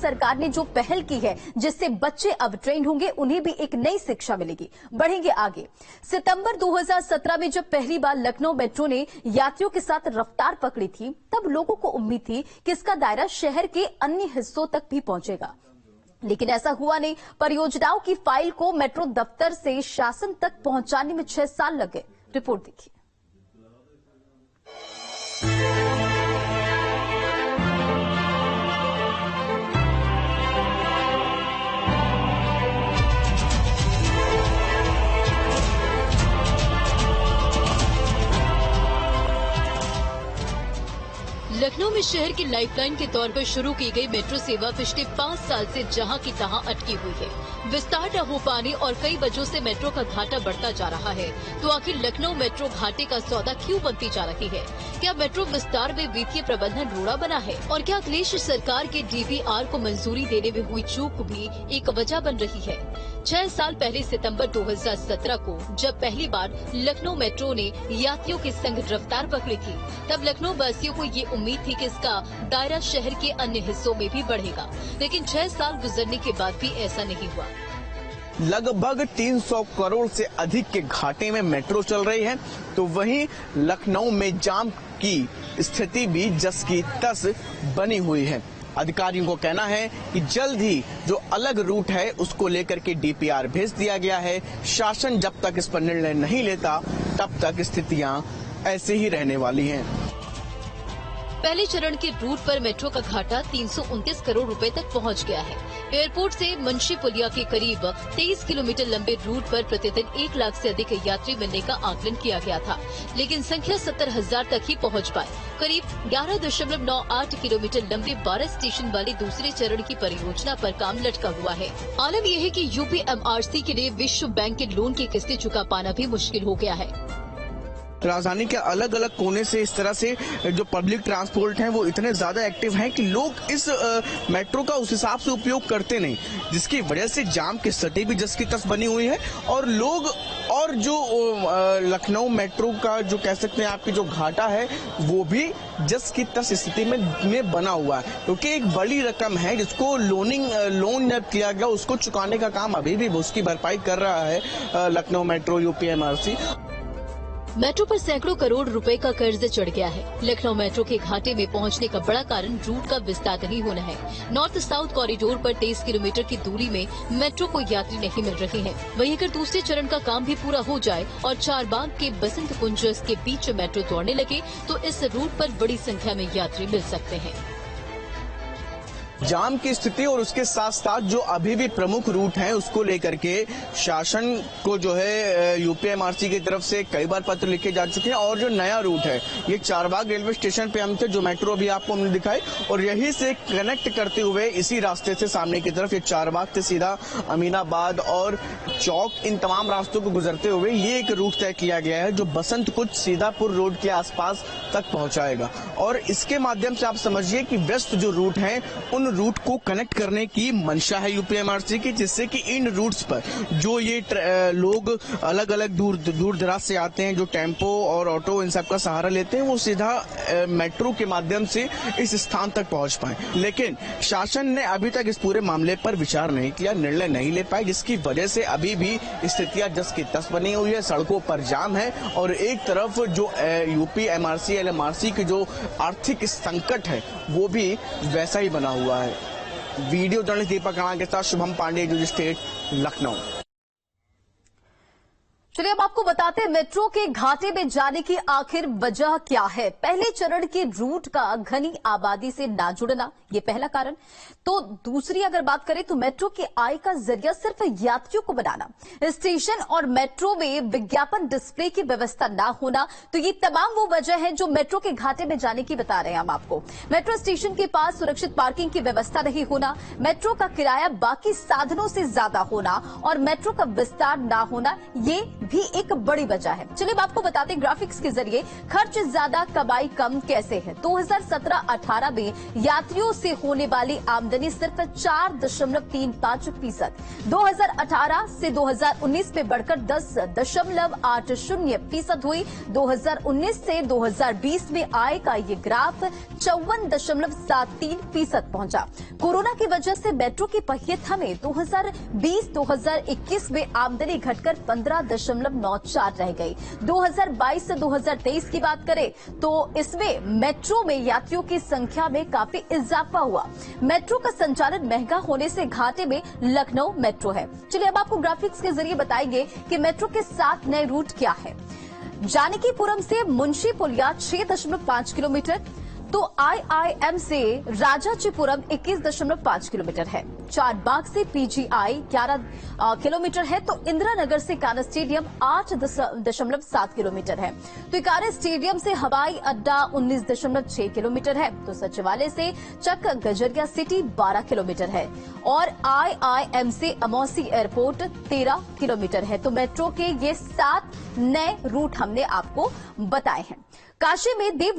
सरकार ने जो पहल की है, जिससे बच्चे अब ट्रेन होंगे, उन्हें भी एक नई शिक्षा मिलेगी, बढ़ेंगे आगे। सितंबर 2017 में जब पहली बार लखनऊ मेट्रो ने यात्रियों के साथ रफ्तार पकड़ी थी, तब लोगों को उम्मीद थी कि इसका दायरा शहर के अन्य हिस्सों तक भी पहुंचेगा, लेकिन ऐसा हुआ नहीं। परियोजनाओं की फाइल को मेट्रो दफ्तर से शासन तक पहुंचाने में 6 साल लग गए। रिपोर्ट देखिए। लखनऊ में शहर की लाइफलाइन के तौर पर शुरू की गई मेट्रो सेवा पिछले 5 साल से जहां की तहां अटकी हुई है। विस्तार न हो पाने और कई वजहों से मेट्रो का घाटा बढ़ता जा रहा है। तो आखिर लखनऊ मेट्रो घाटे का सौदा क्यों बनती जा रही है? क्या मेट्रो विस्तार में वित्तीय प्रबंधन रोड़ा बना है? और क्या अखिलेश सरकार के DPR को मंजूरी देने में हुई चूक भी एक वजह बन रही है? 6 साल पहले सितंबर 2017 को जब पहली बार लखनऊ मेट्रो ने यात्रियों के संग रफ्तार पकड़ी थी, तब लखनऊ वासियों को ये उम्मीद थी कि इसका दायरा शहर के अन्य हिस्सों में भी बढ़ेगा, लेकिन 6 साल गुजरने के बाद भी ऐसा नहीं हुआ। लगभग 300 करोड़ से अधिक के घाटे में मेट्रो चल रही है, तो वहीं लखनऊ में जाम की स्थिति भी जस की तस बनी हुई है। अधिकारियों को कहना है कि जल्द ही जो अलग रूट है उसको लेकर के DPR भेज दिया गया है। शासन जब तक इस पर निर्णय नहीं लेता तब तक स्थितियां ऐसे ही रहने वाली हैं। पहले चरण के रूट पर मेट्रो का घाटा 329 करोड़ रुपए तक पहुंच गया है। एयरपोर्ट से मुंशी पुलिया के करीब 23 किलोमीटर लंबे रूट पर प्रतिदिन 1 लाख से अधिक यात्री मिलने का आकलन किया गया था, लेकिन संख्या 70,000 तक ही पहुंच पाई। करीब 11.98 किलोमीटर लंबे 12 स्टेशन वाली दूसरे चरण की परियोजना पर काम लटका हुआ है। आलम यह है कि UPMRC के लिए विश्व बैंक के लोन की किस्तें चुका पाना भी मुश्किल हो गया है। राजधानी के अलग अलग कोने से इस तरह से जो पब्लिक ट्रांसपोर्ट हैं वो इतने ज्यादा एक्टिव हैं कि लोग इस मेट्रो का उस हिसाब से उपयोग करते नहीं, जिसकी वजह से जाम की स्थिति भी जस की तस बनी हुई है। और लोग और जो लखनऊ मेट्रो का जो कह सकते हैं आपकी जो घाटा है वो भी जस की तस स्थिति में बना हुआ है, क्योंकि एक बड़ी रकम है जिसको लोन जब किया गया उसको चुकाने का काम अभी भी उसकी भरपाई कर रहा है लखनऊ मेट्रो UPMRC। मेट्रो पर सैकड़ों करोड़ रुपए का कर्ज चढ़ गया है। लखनऊ मेट्रो के घाटे में पहुंचने का बड़ा कारण रूट का विस्तार नहीं होना है। नॉर्थ साउथ कॉरिडोर पर 23 किलोमीटर की दूरी में मेट्रो को यात्री नहीं मिल रहे हैं। वहीं अगर दूसरे चरण का काम भी पूरा हो जाए और चारबाग के बसंत कुंज के बीच मेट्रो दौड़ने लगे, तो इस रूट पर बड़ी संख्या में यात्री मिल सकते हैं। जाम की स्थिति और उसके साथ साथ जो अभी भी प्रमुख रूट हैं उसको लेकर के शासन को जो है UPMRC की तरफ से कई बार पत्र लिखे जा चुके हैं। और जो नया रूट है ये चारबाग रेलवे स्टेशन पे हम थे, जो मेट्रो अभी आपको हमने दिखाई, और यहीं से कनेक्ट करते हुए इसी रास्ते से सामने की तरफ ये चारबाग से सीधा अमीनाबाद और चौक, इन तमाम रास्तों को गुजरते हुए ये एक रूट तय किया गया है जो बसंत कुंज सीधापुर रोड के आसपास तक पहुंचाएगा। और इसके माध्यम से आप समझिए कि व्यस्त जो रूट हैं उन रूट को कनेक्ट करने की मंशा है UPMRC की, जिससे कि इन रूट्स पर जो ये लोग अलग अलग दूर दराज से आते हैं, जो टेम्पो और ऑटो इन सब का सहारा लेते हैं, वो सीधा मेट्रो के माध्यम से इस स्थान तक पहुंच पाए। लेकिन शासन ने अभी तक इस पूरे मामले पर विचार नहीं किया, निर्णय नहीं ले पाए, जिसकी वजह से अभी भी स्थितियां जस की तस बनी हुई है। सड़कों पर जाम है और एक तरफ जो UPMRC LMRC की जो आर्थिक संकट है वो भी वैसा ही बना हुआ है। वीडियो जर्नलिस्ट दीपक राणा के साथ शुभम पांडे, न्यूज स्टेट, लखनऊ। चलिए अब आपको बताते हैं मेट्रो के घाटे में जाने की आखिर वजह क्या है। पहले चरण के रूट का घनी आबादी से ना जुड़ना, ये पहला कारण। तो दूसरी अगर बात करें तो मेट्रो की आय का जरिया सिर्फ यात्रियों को बनाना, स्टेशन और मेट्रो में विज्ञापन डिस्प्ले की व्यवस्था ना होना, तो ये तमाम वो वजह है जो मेट्रो के घाटे में जाने की बता रहे हैं हम आपको। मेट्रो स्टेशन के पास सुरक्षित पार्किंग की व्यवस्था नहीं होना, मेट्रो का किराया बाकी साधनों से ज्यादा होना और मेट्रो का विस्तार ना होना, ये भी एक बड़ी वजह है। चलिए अब आपको बताते हैं ग्राफिक्स के जरिए खर्च ज्यादा कमाई कम कैसे है। 2017-18 में यात्रियों से होने वाली आमदनी सिर्फ 4.35%, 2018 से 2019 में बढ़कर 10.80% हुई। 2019 से 2020 में आय का ये ग्राफ 54.73% पहुंचा। कोरोना की वजह से मेट्रो के पहिए थमे। 2020-2021 में आमदनी घटकर 15.94 रह गई। 2022 से 2023 की बात करें तो इसमें मेट्रो में यात्रियों की संख्या में काफी इजाफा हुआ। मेट्रो का संचालन महंगा होने से घाटे में लखनऊ मेट्रो है। चलिए अब आपको ग्राफिक्स के जरिए बताएंगे कि मेट्रो के 7 नए रूट क्या है। जानकीपुरम से मुंशी पुलिया 6.5 किलोमीटर, तो IIM से राजाजीपुरम 21.5 किलोमीटर है। चारबाग से PGI 11 किलोमीटर है, तो इंदिरा नगर से कान्हा स्टेडियम 8.7 किलोमीटर है। तो कान्हा स्टेडियम से हवाई अड्डा 19.6 किलोमीटर है। तो सचिवालय से चक गजरिया सिटी 12 किलोमीटर है और IIM से अमौसी एयरपोर्ट 13 किलोमीटर है। तो मेट्रो के ये 7 नए रूट हमने आपको बताए हैं। काशी में देव